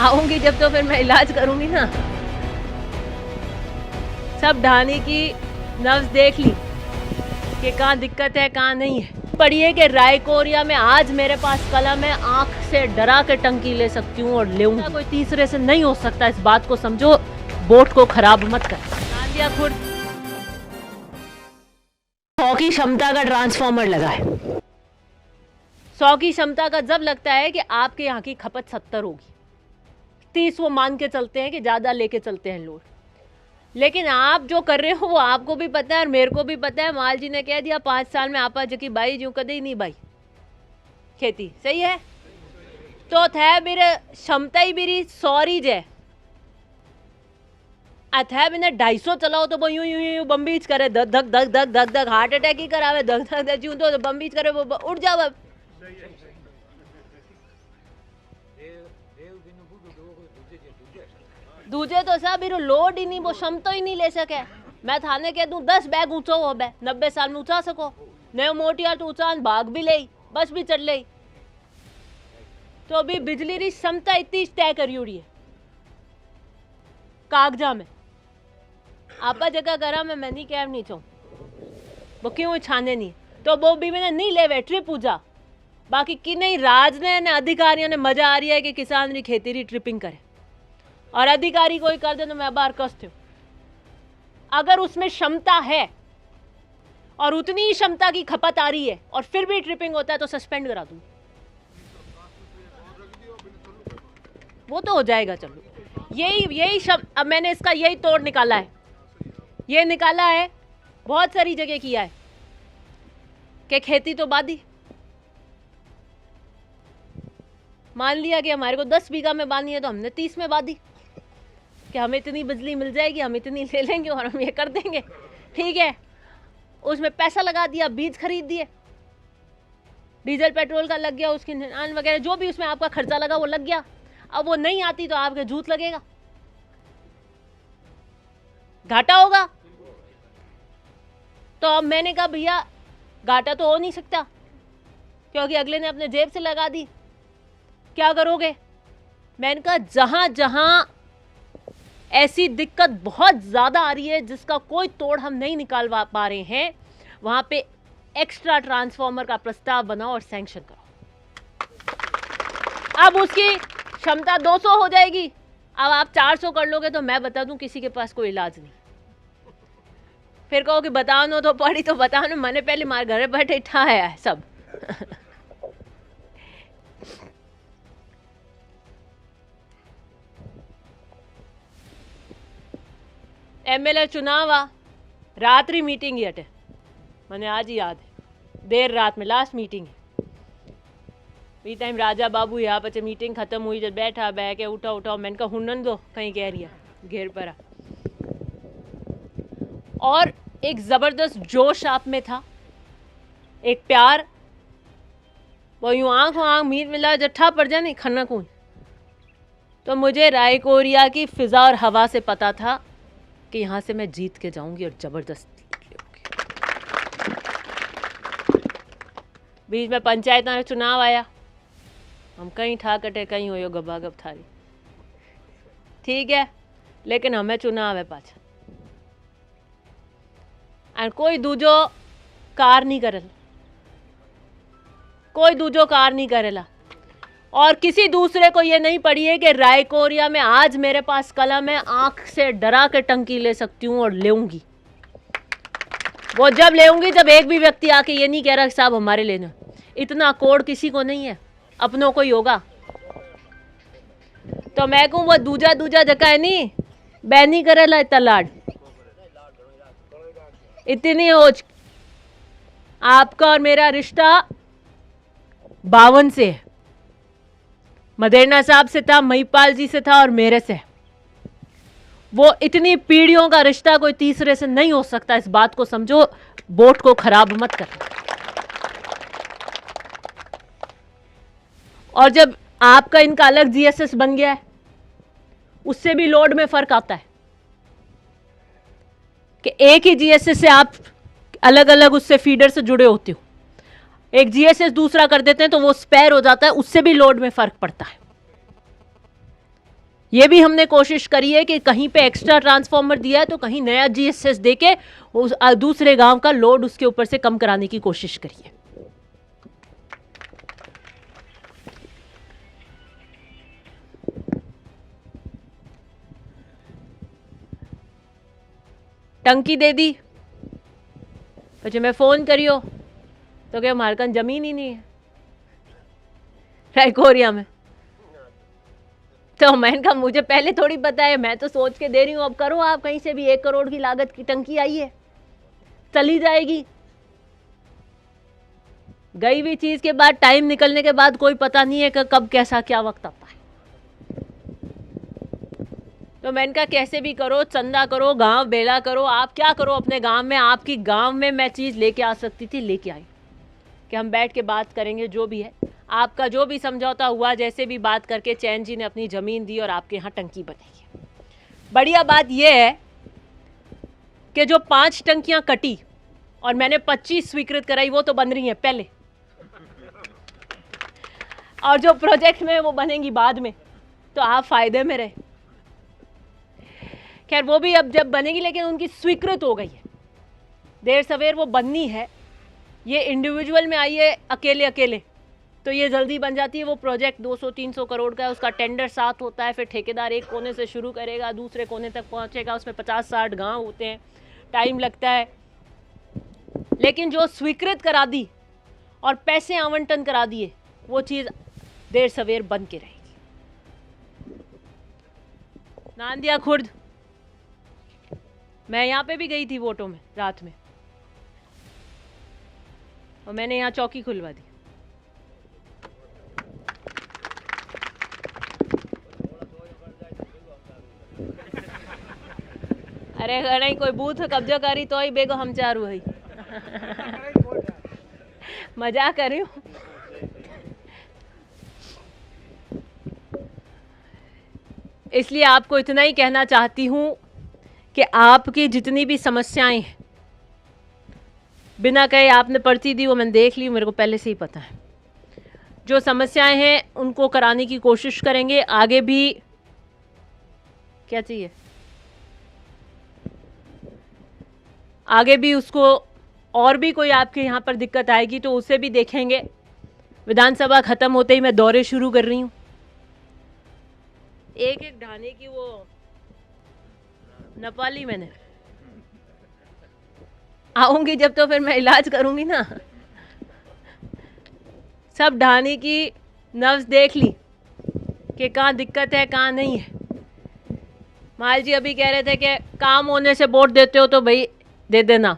आऊंगी जब तो फिर मैं इलाज करूंगी ना। सब ढाने की नब्ज देख ली कि कहाँ दिक्कत है कहाँ नहीं है। पढ़िए कि रायकोरिया में आज मेरे पास कलम है, आंख से डरा के टंकी ले सकती हूँ और लेऊंगी। कोई तीसरे से नहीं हो सकता, इस बात को समझो। बोट को खराब मत कर। नादिया खुर्द 100 की क्षमता का ट्रांसफार्मर लगा है। 100 की क्षमता का जब लगता है कि आपके यहाँ की खपत 70 होगी, 30 वो मान के चलते हैं कि ज़्यादा लेके चलते हैं लोग। लेकिन आप जो कर रहे हो वो आपको भी पता है और मेरे को भी पता है। माल जी ने कह दिया 5 साल में आपा जकी बाई जो कदे ही नहीं बाई खेती, सही है। तो थे मेरे क्षमता ही मेरी सॉरी जय अथे मैंने 250 चलाओ तो वो यूं यूं यूं बम्बीच करे, धक धक धक धक धक धक हार्ट अटैक ही करावे, धक धक धक यूं तो बम्बीच करे वो उठ जावे। दूजे तो सब लोड ही नहीं, वो क्षमता ही नहीं ले सके। मैं थाने कह दूं 10 बैग ऊंचो हो बे 90 साल में ऊंचा सको नयो मोटिया तो ऊंचा भाग भी ले बस भी चढ़ ले। तो अभी बिजली री क्षमता इतनी तय करी उड़ी है कागजा में। आपा जगह करा मैं नहीं कह नहीं चाहूँ वो क्यों छाने नहीं, तो वो भी मैंने नहीं ले ट्रिप पूजा। बाकी कि नहीं राज ने अधिकारियों ने मजा आ रही है कि किसान री खेती री ट्रिपिंग करे और अधिकारी कोई कर दे तो मैं बाहर कष्ट हूँ। अगर उसमें क्षमता है और उतनी ही क्षमता की खपत आ रही है और फिर भी ट्रिपिंग होता है तो सस्पेंड करा दूँ, वो तो हो जाएगा। चलो यही शब्द अब मैंने इसका यही तोड़ निकाला है। ये निकाला है बहुत सारी जगह किया है कि खेती तो बादी मान लिया कि हमारे को 10 बीघा में बांधी है तो हमने 30 में बांधी कि हमें इतनी बिजली मिल जाएगी, हम इतनी ले लेंगे और हम ये कर देंगे, ठीक है। उसमें पैसा लगा दिया, बीज खरीद दिए, डीजल पेट्रोल का लग गया, उसकी निनान वगैरह जो भी उसमें आपका खर्चा लगा वो लग गया। अब वो नहीं आती तो आपके जूत लगेगा, घाटा होगा। तो अब मैंने कहा भैया घाटा तो हो नहीं सकता क्योंकि अगले ने अपने जेब से लगा दी, क्या करोगे। मैंने कहा जहां जहां ऐसी दिक्कत बहुत ज़्यादा आ रही है जिसका कोई तोड़ हम नहीं निकाल पा रहे हैं, वहां पे एक्स्ट्रा ट्रांसफार्मर का प्रस्ताव बनाओ और सैंक्शन करो। अब उसकी क्षमता 200 हो जाएगी, अब आप 400 कर लोगे तो मैं बता दूं किसी के पास कोई इलाज नहीं। फिर कहो कि बताओ तो पड़ी तो बताओ, मैंने पहले मारे घर बैठे ठाया है सब। एमएलए चुनाव आ रात्रि मीटिंग ही हटे, मैंने आज ही याद है, देर रात में लास्ट मीटिंग है। बी टाइम राजा बाबू यहाँ पे मीटिंग खत्म हुई जब बैठा बह के उठा उठाओ, मैंने कहा हुनन दो कहीं कह रही है घेर पर। और एक ज़बरदस्त जोश आप में था, एक प्यार, वो यूँ आँख मीट मिला जट्ठा पड़ जाए नहीं खन्ना कौन। तो मुझे रायकोरिया की फ़िज़ा और हवा से पता था कि यहाँ से मैं जीत के जाऊंगी और ज़बरदस्त बीच में पंचायत में चुनाव आया, हम कहीं ठा कटे कहीं हो गबागब थारी, ठीक है, लेकिन हमें चुनाव है पाछा और कोई दूजो कार नहीं करेला, कोई दूजो कार नहीं करेला। और किसी दूसरे को ये नहीं पड़ी है कि रायकोरिया में आज मेरे पास कलम है, आंख से डरा के टंकी ले सकती हूँ और लेऊंगी। वो जब लेऊंगी जब एक भी व्यक्ति आके ये नहीं कह रहा साहब हमारे लेना, इतना कोड किसी को नहीं है, अपनों को ही होगा। तो मैं कहूँ वो दूजा दूजा जगह है नहीं बैनी करेला इतना लाड, इतनी हो आपका और मेरा रिश्ता 52 से है, मदेरना साहब से था, महिपाल जी से था और मेरे से। वो इतनी पीढ़ियों का रिश्ता कोई तीसरे से नहीं हो सकता, इस बात को समझो। बोट को खराब मत कर। और जब आपका इनका अलग जीएसएस बन गया है उससे भी लोड में फर्क आता है कि एक ही जीएसएस से आप अलग अलग उससे फीडर से जुड़े होते हो, एक जीएसएस दूसरा कर देते हैं तो वो स्पेयर हो जाता है, उससे भी लोड में फर्क पड़ता है। ये भी हमने कोशिश करी है कि कहीं पे एक्स्ट्रा ट्रांसफार्मर दिया है तो कहीं नया जीएसएस देके उस दूसरे गांव का लोड उसके ऊपर से कम कराने की कोशिश करिए। टंकी दे दी પછી मैं फोन करियो तो क्या हमारे कन जमीन ही नहीं है रायकोरिया में। तो मैंने कहा मुझे पहले थोड़ी पता है, मैं तो सोच के दे रही हूँ, अब करो आप कहीं से भी। 1 करोड़ की लागत की टंकी आई है, चली जाएगी। गई हुई चीज के बाद, टाइम निकलने के बाद कोई पता नहीं है कि कब कैसा क्या वक्त आता है। तो मैंने कहा कैसे भी करो, चंदा करो, गांव बेला करो, आप क्या करो अपने गांव में। आपकी गांव में मैं चीज़ लेके आ सकती थी, लेके आई कि हम बैठ के बात करेंगे जो भी है। आपका जो भी समझौता हुआ, जैसे भी बात करके चैन जी ने अपनी ज़मीन दी और आपके यहाँ टंकी बनाई है। बढ़िया बात यह है कि जो 5 टंकियाँ कटी और मैंने 25 स्वीकृत कराई, वो तो बन रही हैं पहले, और जो प्रोजेक्ट में वो बनेंगी बाद में, तो आप फायदे में रहे। खैर वो भी अब जब बनेगी, लेकिन उनकी स्वीकृत हो गई है, देर सवेर वो बननी है। ये इंडिविजुअल में आई है अकेले अकेले, तो ये जल्दी बन जाती है। वो प्रोजेक्ट 200-300 करोड़ का है, उसका टेंडर 7 होता है, फिर ठेकेदार एक कोने से शुरू करेगा, दूसरे कोने तक पहुंचेगा, उसमें 50-60 गांव होते हैं, टाइम लगता है। लेकिन जो स्वीकृत करा दी और पैसे आवंटन करा दिए, वो चीज़ देर सवेर बन के रहेगी। नांदिया खुर्द, मैं यहाँ पे भी गई थी वोटों में रात में, और मैंने यहाँ चौकी खुलवा दी। अरे घणे कोई बूथ कब्जा करी तो ही बेगो हम चार वही मजाक कर रही हूँ। इसलिए आपको इतना ही कहना चाहती हूँ कि आपकी जितनी भी समस्याएं हैं, बिना कहे आपने पर्ची दी, वो मैंने देख ली, मेरे को पहले से ही पता है। जो समस्याएं हैं उनको कराने की कोशिश करेंगे। आगे भी क्या चाहिए, आगे भी उसको और भी कोई आपके यहाँ पर दिक्कत आएगी तो उसे भी देखेंगे। विधानसभा ख़त्म होते ही मैं दौरे शुरू कर रही हूँ। एक एक ढाने की वो नेपाली मैंने आऊँगी जब, तो फिर मैं इलाज करूँगी ना। सब ढाने की नब्ज देख ली कि कहाँ दिक्कत है कहाँ नहीं है। माल जी अभी कह रहे थे कि काम होने से वोट देते हो तो भाई दे देना,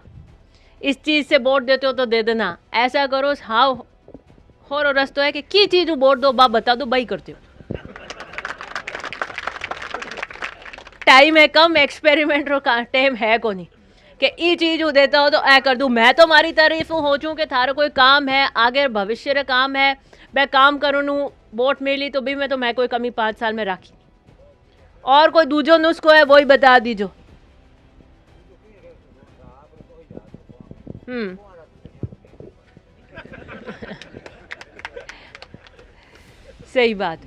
इस चीज़ से वोट देते हो तो दे देना, ऐसा करो। हाँ और रस्तो है कि की चीज़ वोट दो, बाप बता दो, भाई करते हो। टाइम है कम, एक्सपेरिमेंट रो टाइम है को नहीं कि ई चीज़ देता हो तो ऐ कर दूँ। मैं तो मारी तारीफ हो चूँ कि थारा कोई काम है, आगे भविष्य रे काम है, मैं काम करूँ, वोट मिली तो भी मैं कोई कमी 5 साल में राखी। और कोई दूजो नुस्खो है वही बता दीजो। सही बात।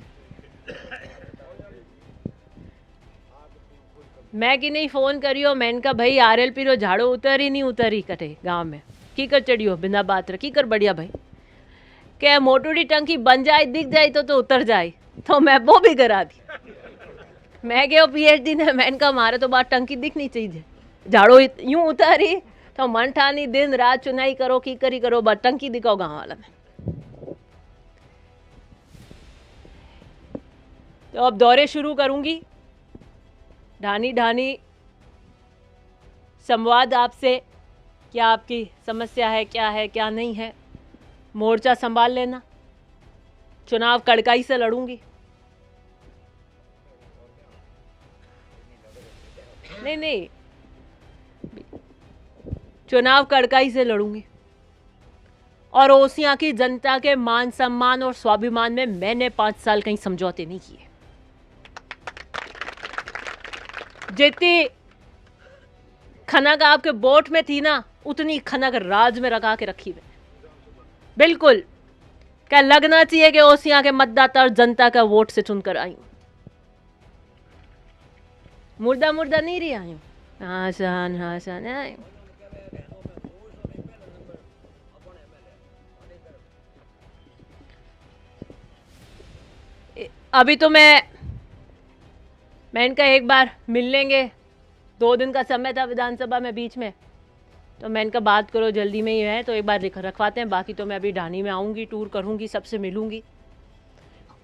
मैं कि नहीं फ़ोन करियो, मैंने कहा भाई RLP रो झाड़ो उतर ही नहीं उतरी कटे गांव में, की कर चढ़ियो बिना बात रे, की कर बढ़िया भाई क्या मोटूरी टंकी बन जाए दिख जाए तो उतर जाए, तो मैं वो भी करा दी। मैं गया PhD ने, मैंने कहा हमारे तो बात टंकी दिखनी चाहिए, झाड़ो यूं उतारी तो मन ठानी दिन रात चुनाई करो, की करी करो, बस टंकी दिखाओ गाँव वाला में। तो अब दौरे शुरू करूंगी, ढानी ढानी संवाद आपसे, क्या आपकी समस्या है क्या नहीं है। मोर्चा संभाल लेना, चुनाव कड़काई से लड़ूंगी। नहीं, चुनाव कड़काई से लड़ूंगी। और ओसियां की जनता के मान सम्मान और स्वाभिमान में मैंने 5 साल कहीं समझौते नहीं किए। जितनी खनक आपके वोट में थी ना, उतनी खनक राज में रखा के रखी मैंने। बिल्कुल क्या लगना चाहिए कि ओसियां के मतदाता और जनता का वोट से चुनकर आई हूं। मुर्दा मुर्दा नहीं रही आयु हासान हासान आयु। अभी तो मैं इनका एक बार मिल लेंगे, 2 दिन का समय था विधानसभा में बीच में, तो मैं इनका बात करो जल्दी में ही है तो एक बार रखवाते हैं। बाकी तो मैं अभी ढानी में आऊँगी, टूर करूँगी, सबसे मिलूँगी।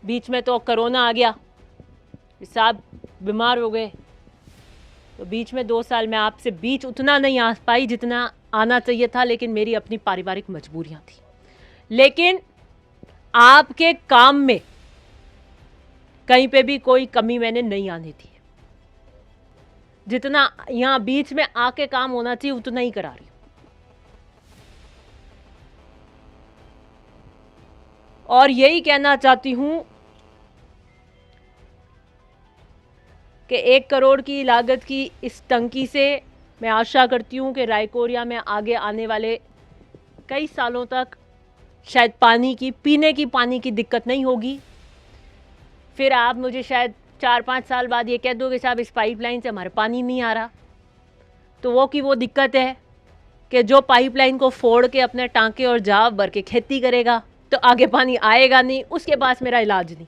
बीच में तो कोरोना आ गया, साहब बीमार हो गए, तो बीच में 2 साल में आपसे बीच उतना नहीं आ पाई जितना आना चाहिए था, लेकिन मेरी अपनी पारिवारिक मजबूरियाँ थी। लेकिन आपके काम में कहीं पे भी कोई कमी मैंने नहीं आने दी, जितना यहाँ बीच में आके काम होना चाहिए उतना ही करा रही हूँ। और यही कहना चाहती हूँ कि 1 करोड़ की लागत की इस टंकी से मैं आशा करती हूँ कि रायकोरिया में आगे आने वाले कई सालों तक शायद पीने की पानी की दिक्कत नहीं होगी। फिर आप मुझे शायद 4-5 साल बाद ये कह दो कि साहब इस पाइपलाइन से हमारे पानी नहीं आ रहा, तो वो दिक्कत है कि जो पाइपलाइन को फोड़ के अपने टांके और जाव भर के खेती करेगा तो आगे पानी आएगा नहीं, उसके पास मेरा इलाज नहीं।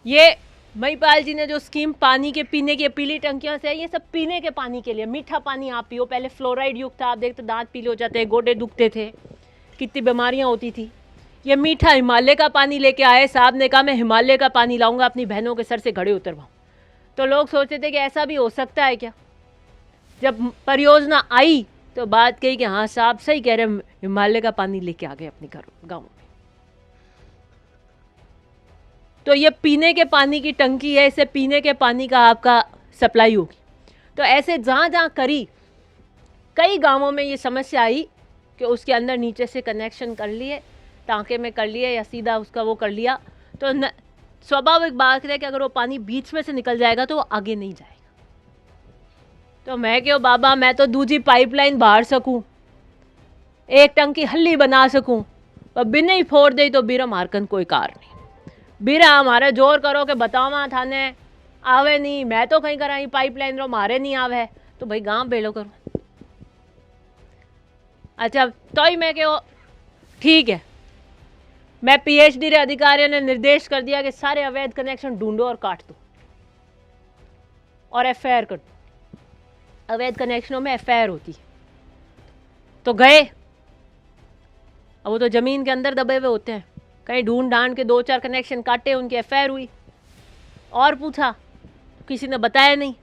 ये महिपाल जी ने जो स्कीम पानी के पीने की पीली टंकियों से है, ये सब पीने के पानी के लिए, मीठा पानी आप पियो। पहले फ्लोराइड युक्त था, आप देखते दांत पीले हो जाते, गोडे दुखते थे, कितनी बीमारियां होती थी। ये मीठा हिमालय का पानी लेके आए, साहब ने कहा मैं हिमालय का पानी लाऊंगा, अपनी बहनों के सर से घड़े उतरवाऊं। तो लोग सोचते थे कि ऐसा भी हो सकता है क्या। जब परियोजना आई तो बात कही कि हाँ साहब सही कह रहे, हिमालय का पानी लेके आ गए अपने गाँव में। तो ये पीने के पानी की टंकी है, इसे पीने के पानी का आपका सप्लाई होगी। तो ऐसे जहाँ जहाँ कई गांवों में ये समस्या आई कि उसके अंदर नीचे से कनेक्शन कर लिए, टांके में कर लिए या सीधा उसका वो कर लिया, तो स्वाभाविक बात है कि अगर वो पानी बीच में से निकल जाएगा तो वो आगे नहीं जाएगा। तो मैं क्यों बाबा, मैं तो दूसरी पाइपलाइन बाहर सकूं, 1 टंकी हल्ली बना सकूं, पर बिना ही फोड़ दे तो बीरा मारकन कोई कार नहीं। बीरा हमारे जोर करो कि बतावा थाने आवे नहीं, मैं तो कहीं कराई पाइपलाइन रो मारे नहीं आवे, तो भाई गांव बेलो करो। अच्छा तो ही मैं क्यों ठीक है, मैं पीएचडी रे अधिकारियों ने निर्देश कर दिया कि सारे अवैध कनेक्शन ढूंढो और काट दो और एफआईआर कर दो। अवैध कनेक्शनों में एफआईआर होती है। तो गए, अब वो तो जमीन के अंदर दबे हुए होते हैं, कहीं ढूंढ ढांड के 2-4 कनेक्शन काटे, उनकी एफआईआर हुई। और पूछा, किसी ने बताया नहीं।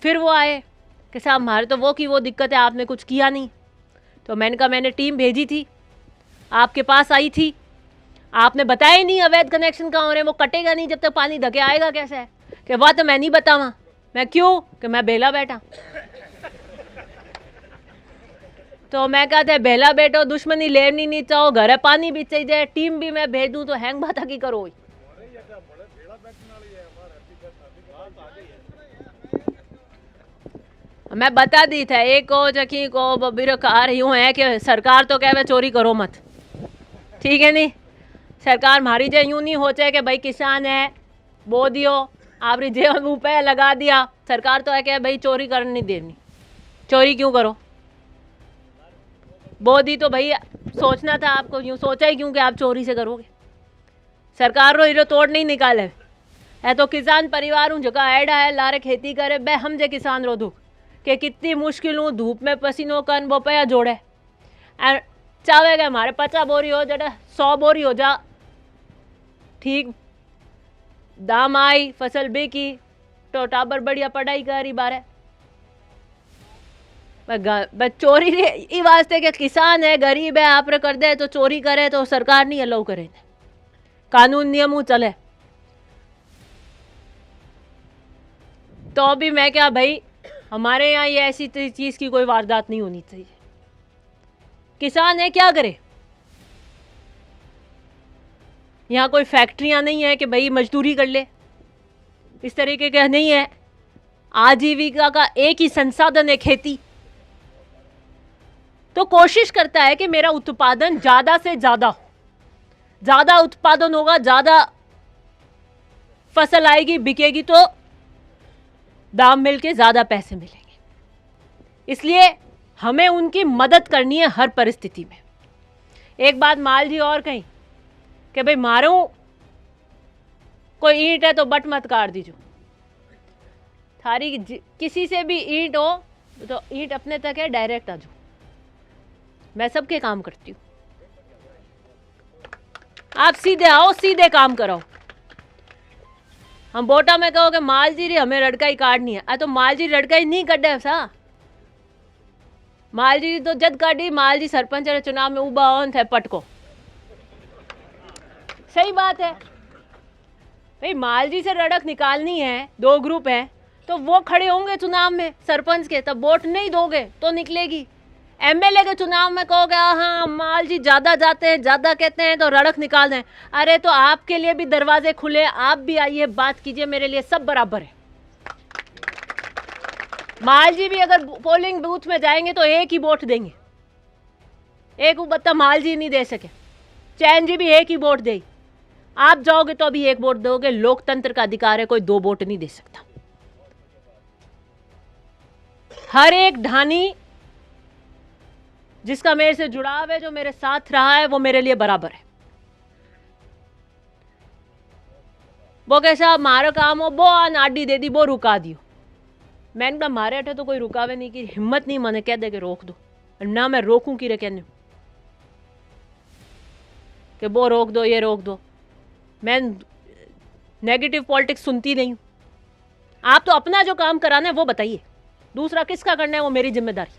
फिर वो आए कि साहब हमारे तो वो दिक्कत है, आपने कुछ किया नहीं। तो मैंने कहा मैंने टीम भेजी थी, आपके पास आई थी, आपने बताया ही नहीं अवैध कनेक्शन कहाँ हो रहे हैं, वो कटेगा नहीं जब तक पानी धके आएगा कैसे है। कि वाह तो मैं नहीं बतावा, मैं क्यों कि मैं बेला बैठा। तो मैं कहते बेला बैठो, दुश्मनी लेनी नहीं चाहो, घरे पानी भी चाहिए जाए, टीम भी मैं भेज दूं तो हैंग बात की करो। मैं बता दी था एक को जखी को बेरोकार यूं है कि सरकार तो कहे चोरी करो मत, ठीक है नहीं। सरकार मारी जाए यूं नहीं हो चाहे कि भाई किसान है बो दियो, आपरी जेब में रुपया लगा दिया। सरकार तो है कि भाई चोरी करने नहीं देनी, चोरी क्यों करो। बो दी तो भाई सोचना था आपको, यूं सोचा ही क्यों कि आप चोरी से करोगे। सरकार रो हीरो तोड़ नहीं निकाले है, तो किसान परिवार हूँ जगह ऐडा है लारे खेती करे बे हम जे किसान रो दुख कि कितनी मुश्किल हूँ, धूप में पसीनो कन बोपया जोड़े चाहे गए हमारे 50 बोरी हो जड़े 100 बोरी हो जा, ठीक दाम आई फसल बेकी तो टाबर बढ़िया पढ़ाई करी बारे। चोरी ई वास्ते के किसान है गरीब है आप कर दे तो चोरी करे तो सरकार नहीं अलाउ करे, कानून नियम चले। तो भी मैं क्या भाई हमारे यहाँ ये ऐसी चीज की कोई वारदात नहीं होनी चाहिए। किसान है क्या करे, यहाँ कोई फैक्ट्रियां नहीं है कि भाई मजदूरी कर ले, इस तरीके का नहीं है। आजीविका का एक ही संसाधन है खेती, तो कोशिश करता है कि मेरा उत्पादन ज्यादा से ज्यादा हो, ज्यादा उत्पादन होगा ज्यादा फसल आएगी, बिकेगी तो दाम मिल के ज़्यादा पैसे मिलेंगे। इसलिए हमें उनकी मदद करनी है हर परिस्थिति में। एक बात माल जी और कही कि भाई मारूं कोई ईंट है तो बट मत काट दीजिए। थारी किसी से भी ईंट हो तो ईंट अपने तक है, डायरेक्ट आ जाओ। मैं सबके काम करती हूँ, आप सीधे आओ, सीधे काम कराओ। हम बोटा में कहो कि माल जी हमें रड़काई काटनी है, तो माल जी रड़काई नहीं कटे सा। माल जी तो जद काटी माल जी सरपंच चुनाव में उबा ऑन थे पटको। सही बात है भाई, माल जी से रड़क निकालनी है, दो ग्रुप है तो वो खड़े होंगे चुनाव में सरपंच के, तब वोट नहीं दोगे तो निकलेगी। एमएलए के चुनाव में कहोगे हाँ माल जी ज़्यादा जाते हैं, ज़्यादा कहते हैं तो रड़क निकाल दें। अरे तो आपके लिए भी दरवाजे खुले, आप भी आइए, बात कीजिए, मेरे लिए सब बराबर है। माल जी भी अगर पोलिंग बूथ में जाएंगे तो एक ही वोट देंगे, एक बत्ता माल जी नहीं दे सके, चैन जी भी एक ही वोट दे। आप जाओगे तो भी एक वोट दोगे, लोकतंत्र का अधिकार है, कोई दो वोट नहीं दे सकता। हर एक ढानी जिसका मेरे से जुड़ाव है, जो मेरे साथ रहा है, वो मेरे लिए बराबर है। वो कैसा मारो काम हो, वो नाडी दे दी, वो रुका दियो। मैंने कहा मारे अठे तो कोई रुकावे नहीं की हिम्मत नहीं, मने कह दे के रोक दो, ना मैं रोकूं की रे कहने कि वो रोक दो, ये रोक दो। मैं नेगेटिव पॉलिटिक्स सुनती नहीं हूँ। आप तो अपना जो काम कराना है वो बताइए, दूसरा किसका करना है वो मेरी जिम्मेदारी।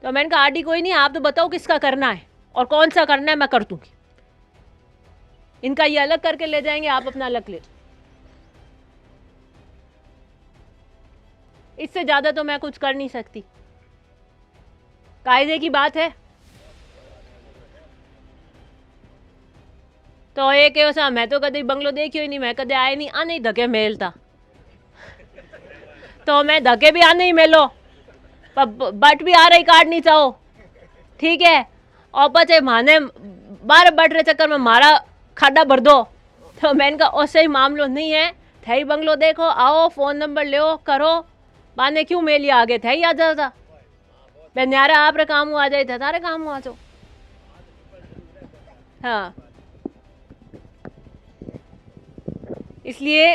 तो मैंने कहा आरडी कोई नहीं, आप तो बताओ किसका करना है और कौन सा करना है, मैं कर दूंगी। इनका ये अलग करके ले जाएंगे, आप अपना अलग ले। इससे ज़्यादा तो मैं कुछ कर नहीं सकती, कायदे की बात है। तो एक सा मैं तो कभी बंगलो देखियो ही नहीं, मैं कदे आए नहीं, आ नहीं धके मेलता तो मैं धके भी आ नहीं मेलो, बट भी आ रही काट नहीं चाहो, ठीक है। और पचे माने 12 बट रहे चक्कर में मारा खाडा भर दो। तो मैंने कहा और सही मामलो नहीं है, थे ही बंगलो देखो, आओ फोन नंबर लो, करो, बाने क्यों मेली आगे थे ही आ जाता। मैं न्यारा आप रे काम आ जाए थे, तारे काम आ जाओ। हाँ, इसलिए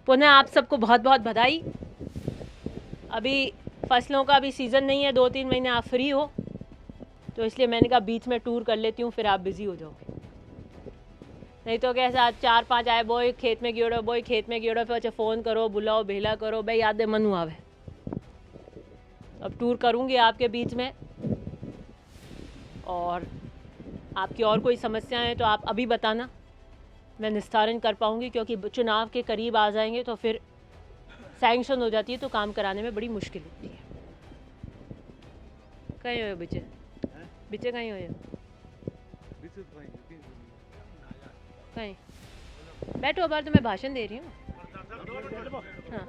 पुनः आप सबको बहुत बहुत बधाई। अभी फसलों का भी सीज़न नहीं है, 2-3 महीने आप फ्री हो, तो इसलिए मैंने कहा बीच में टूर कर लेती हूँ, फिर आप बिज़ी हो जाओगे। नहीं तो कैसा 4-5 आए बोई खेत में गियोड़ो, बोई खेत में गियोड़ो, फिर अच्छा फ़ोन करो, बुलाओ, भेला करो, भाई याद मनु आवे। अब टूर करूँगी आपके बीच में, और आपकी और कोई समस्याएं हैं तो आप अभी बताना, मैं निस्तारण कर पाऊँगी, क्योंकि चुनाव के करीब आ जाएंगे तो फिर सैंक्शन हो जाती है तो काम कराने में बड़ी मुश्किल होती है। कहीं हो बिचे बिचे कहीं हो कहीं बैठो, बार तो मैं भाषण दे रही हूँ। हाँ,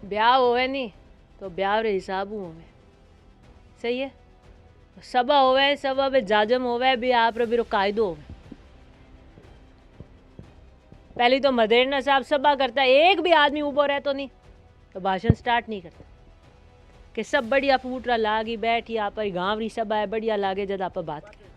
ब्याह होवे नहीं तो ब्याह रे हिसाबू होवे, सही है। सभा होवे, सभा में जाजम होवे भी आप रे बिरो कायदो होवे। पहली तो मदेरना साहब सभा करता है, एक भी आदमी उबो रहतो नहीं तो भाषण स्टार्ट नहीं करता, कि सब बढ़िया फूट रहा लागी बैठी आप गाँव री सभा है, बढ़िया लागे जब आप बात करें।